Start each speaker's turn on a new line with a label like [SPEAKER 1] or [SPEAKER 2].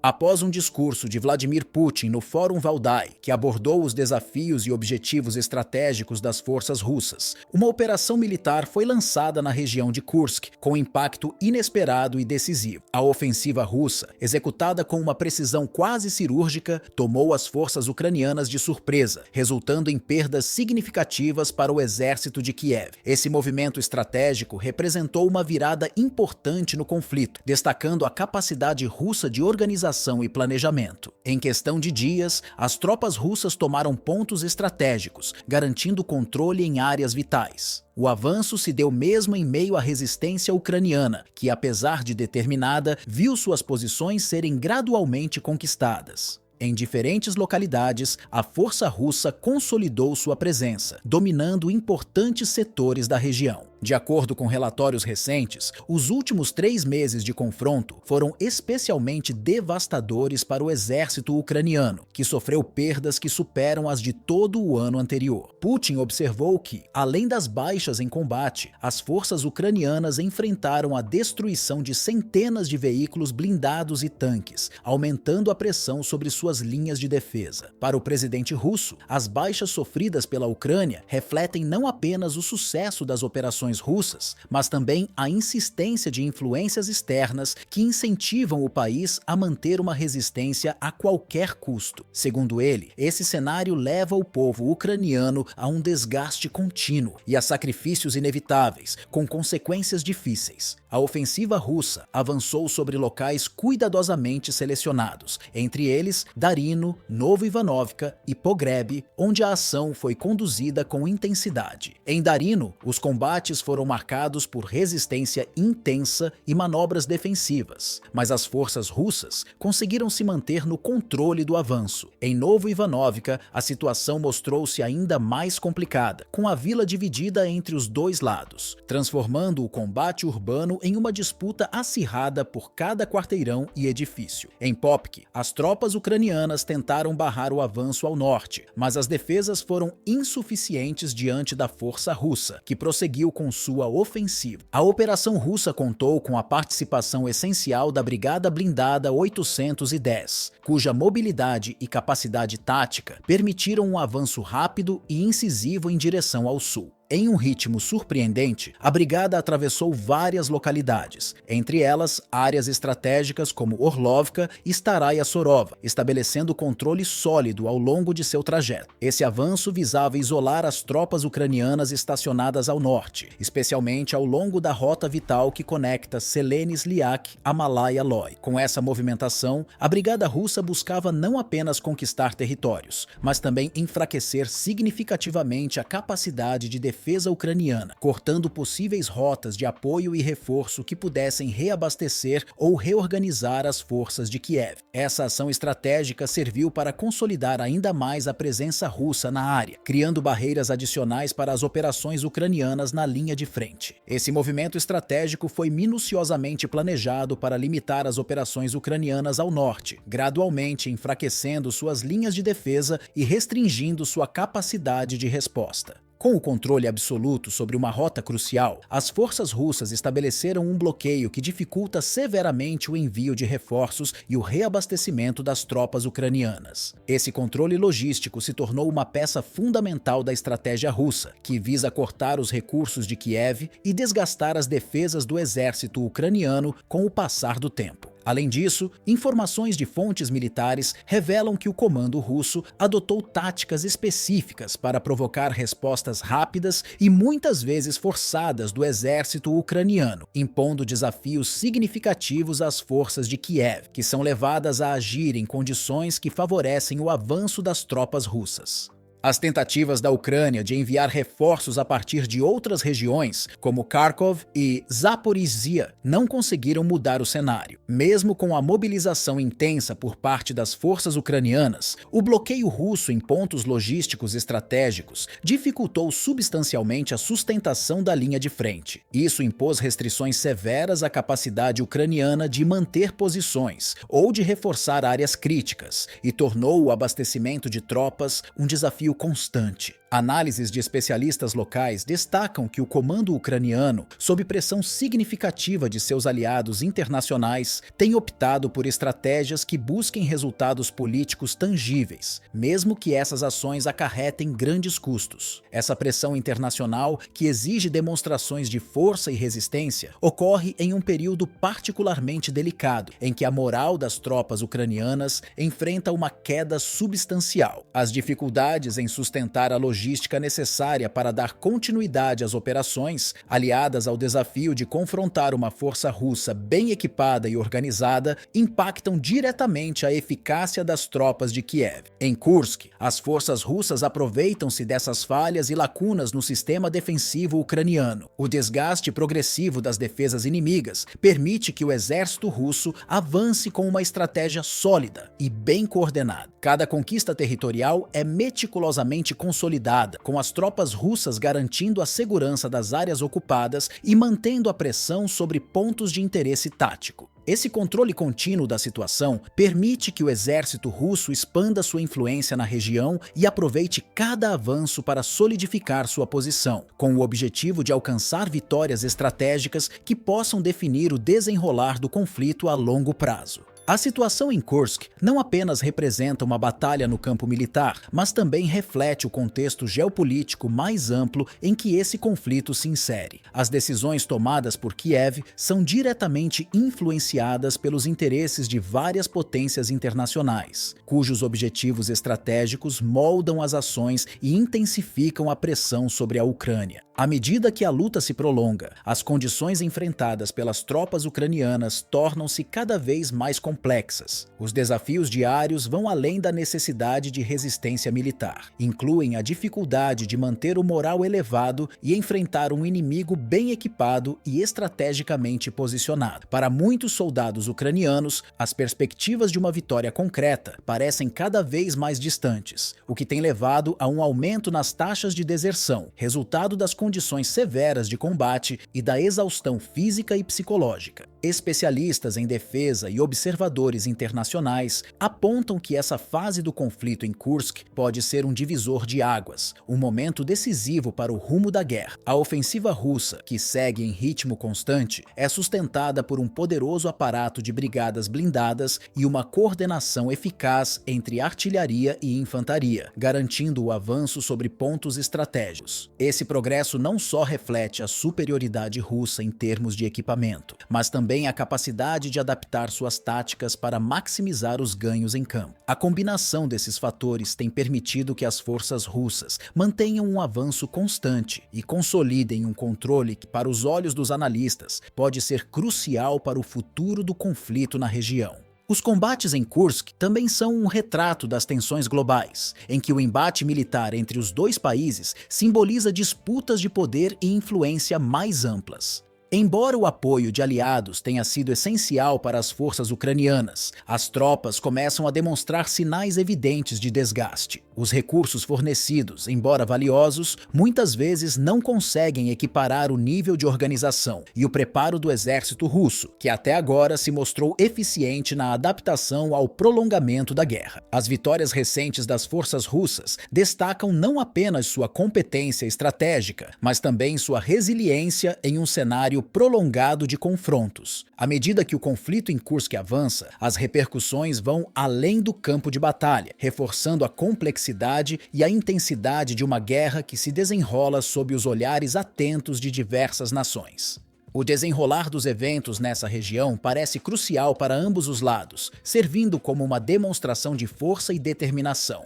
[SPEAKER 1] Após um discurso de Vladimir Putin no Fórum Valdai, que abordou os desafios e objetivos estratégicos das forças russas, uma operação militar foi lançada na região de Kursk, com impacto inesperado e decisivo. A ofensiva russa, executada com uma precisão quase cirúrgica, tomou as forças ucranianas de surpresa, resultando em perdas significativas para o exército de Kiev. Esse movimento estratégico representou uma virada importante no conflito, destacando a capacidade russa de organização e planejamento. Em questão de dias, as tropas russas tomaram pontos estratégicos, garantindo controle em áreas vitais. O avanço se deu mesmo em meio à resistência ucraniana, que, apesar de determinada, viu suas posições serem gradualmente conquistadas. Em diferentes localidades, a força russa consolidou sua presença, dominando importantes setores da região. De acordo com relatórios recentes, os últimos 3 meses de confronto foram especialmente devastadores para o exército ucraniano, que sofreu perdas que superam as de todo o ano anterior. Putin observou que, além das baixas em combate, as forças ucranianas enfrentaram a destruição de centenas de veículos blindados e tanques, aumentando a pressão sobre suas linhas de defesa. Para o presidente russo, as baixas sofridas pela Ucrânia refletem não apenas o sucesso das operações russas, mas também a insistência de influências externas que incentivam o país a manter uma resistência a qualquer custo. Segundo ele, esse cenário leva o povo ucraniano a um desgaste contínuo e a sacrifícios inevitáveis, com consequências difíceis. A ofensiva russa avançou sobre locais cuidadosamente selecionados, entre eles Darino, Novo Ivanovka e Pogreb, onde a ação foi conduzida com intensidade. Em Darino, os combates foram marcados por resistência intensa e manobras defensivas, mas as forças russas conseguiram se manter no controle do avanço. Em Novo Ivanovka, a situação mostrou-se ainda mais complicada, com a vila dividida entre os dois lados, transformando o combate urbano em uma disputa acirrada por cada quarteirão e edifício. Em Popk, as tropas ucranianas tentaram barrar o avanço ao norte, mas as defesas foram insuficientes diante da força russa, que prosseguiu com sua ofensiva. A operação russa contou com a participação essencial da Brigada Blindada 810, cuja mobilidade e capacidade tática permitiram um avanço rápido e incisivo em direção ao sul. Em um ritmo surpreendente, a brigada atravessou várias localidades, entre elas áreas estratégicas como Orlovka e Staraya Sorova, estabelecendo controle sólido ao longo de seu trajeto. Esse avanço visava isolar as tropas ucranianas estacionadas ao norte, especialmente ao longo da rota vital que conecta Selenis-Liak a Malaya-Loy. Com essa movimentação, a brigada russa buscava não apenas conquistar territórios, mas também enfraquecer significativamente a capacidade de defesa ucraniana, cortando possíveis rotas de apoio e reforço que pudessem reabastecer ou reorganizar as forças de Kiev. Essa ação estratégica serviu para consolidar ainda mais a presença russa na área, criando barreiras adicionais para as operações ucranianas na linha de frente. Esse movimento estratégico foi minuciosamente planejado para limitar as operações ucranianas ao norte, gradualmente enfraquecendo suas linhas de defesa e restringindo sua capacidade de resposta. Com o controle absoluto sobre uma rota crucial, as forças russas estabeleceram um bloqueio que dificulta severamente o envio de reforços e o reabastecimento das tropas ucranianas. Esse controle logístico se tornou uma peça fundamental da estratégia russa, que visa cortar os recursos de Kiev e desgastar as defesas do exército ucraniano com o passar do tempo. Além disso, informações de fontes militares revelam que o comando russo adotou táticas específicas para provocar respostas rápidas e muitas vezes forçadas do exército ucraniano, impondo desafios significativos às forças de Kiev, que são levadas a agir em condições que favorecem o avanço das tropas russas. As tentativas da Ucrânia de enviar reforços a partir de outras regiões, como Kharkov e Zaporizhia, não conseguiram mudar o cenário. Mesmo com a mobilização intensa por parte das forças ucranianas, o bloqueio russo em pontos logísticos estratégicos dificultou substancialmente a sustentação da linha de frente. Isso impôs restrições severas à capacidade ucraniana de manter posições ou de reforçar áreas críticas e tornou o abastecimento de tropas um desafio constante. Análises de especialistas locais destacam que o comando ucraniano, sob pressão significativa de seus aliados internacionais, tem optado por estratégias que busquem resultados políticos tangíveis, mesmo que essas ações acarretem grandes custos. Essa pressão internacional, que exige demonstrações de força e resistência, ocorre em um período particularmente delicado, em que a moral das tropas ucranianas enfrenta uma queda substancial. As dificuldades em sustentar a logística necessária para dar continuidade às operações, aliadas ao desafio de confrontar uma força russa bem equipada e organizada, impactam diretamente a eficácia das tropas de Kiev. Em Kursk, as forças russas aproveitam-se dessas falhas e lacunas no sistema defensivo ucraniano. O desgaste progressivo das defesas inimigas permite que o exército russo avance com uma estratégia sólida e bem coordenada. Cada conquista territorial é meticulosamente consolidada, com as tropas russas garantindo a segurança das áreas ocupadas e mantendo a pressão sobre pontos de interesse tático. Esse controle contínuo da situação permite que o exército russo expanda sua influência na região e aproveite cada avanço para solidificar sua posição, com o objetivo de alcançar vitórias estratégicas que possam definir o desenrolar do conflito a longo prazo. A situação em Kursk não apenas representa uma batalha no campo militar, mas também reflete o contexto geopolítico mais amplo em que esse conflito se insere. As decisões tomadas por Kiev são diretamente influenciadas pelos interesses de várias potências internacionais, cujos objetivos estratégicos moldam as ações e intensificam a pressão sobre a Ucrânia. À medida que a luta se prolonga, as condições enfrentadas pelas tropas ucranianas tornam-se cada vez mais complexas. Os desafios diários vão além da necessidade de resistência militar. Incluem a dificuldade de manter o moral elevado e enfrentar um inimigo bem equipado e estrategicamente posicionado. Para muitos soldados ucranianos, as perspectivas de uma vitória concreta parecem cada vez mais distantes, o que tem levado a um aumento nas taxas de deserção, resultado das condições severas de combate e da exaustão física e psicológica. Especialistas em defesa e observadores internacionais apontam que essa fase do conflito em Kursk pode ser um divisor de águas, um momento decisivo para o rumo da guerra. A ofensiva russa, que segue em ritmo constante, é sustentada por um poderoso aparato de brigadas blindadas e uma coordenação eficaz entre artilharia e infantaria, garantindo o avanço sobre pontos estratégicos. Esse progresso não só reflete a superioridade russa em termos de equipamento, mas também a capacidade de adaptar suas táticas para maximizar os ganhos em campo. A combinação desses fatores tem permitido que as forças russas mantenham um avanço constante e consolidem um controle que, para os olhos dos analistas, pode ser crucial para o futuro do conflito na região. Os combates em Kursk também são um retrato das tensões globais, em que o embate militar entre os dois países simboliza disputas de poder e influência mais amplas. Embora o apoio de aliados tenha sido essencial para as forças ucranianas, as tropas começam a demonstrar sinais evidentes de desgaste. Os recursos fornecidos, embora valiosos, muitas vezes não conseguem equiparar o nível de organização e o preparo do exército russo, que até agora se mostrou eficiente na adaptação ao prolongamento da guerra. As vitórias recentes das forças russas destacam não apenas sua competência estratégica, mas também sua resiliência em um cenário prolongado de confrontos. À medida que o conflito em Kursk avança, as repercussões vão além do campo de batalha, reforçando a complexidade e a intensidade de uma guerra que se desenrola sob os olhares atentos de diversas nações. O desenrolar dos eventos nessa região parece crucial para ambos os lados, servindo como uma demonstração de força e determinação.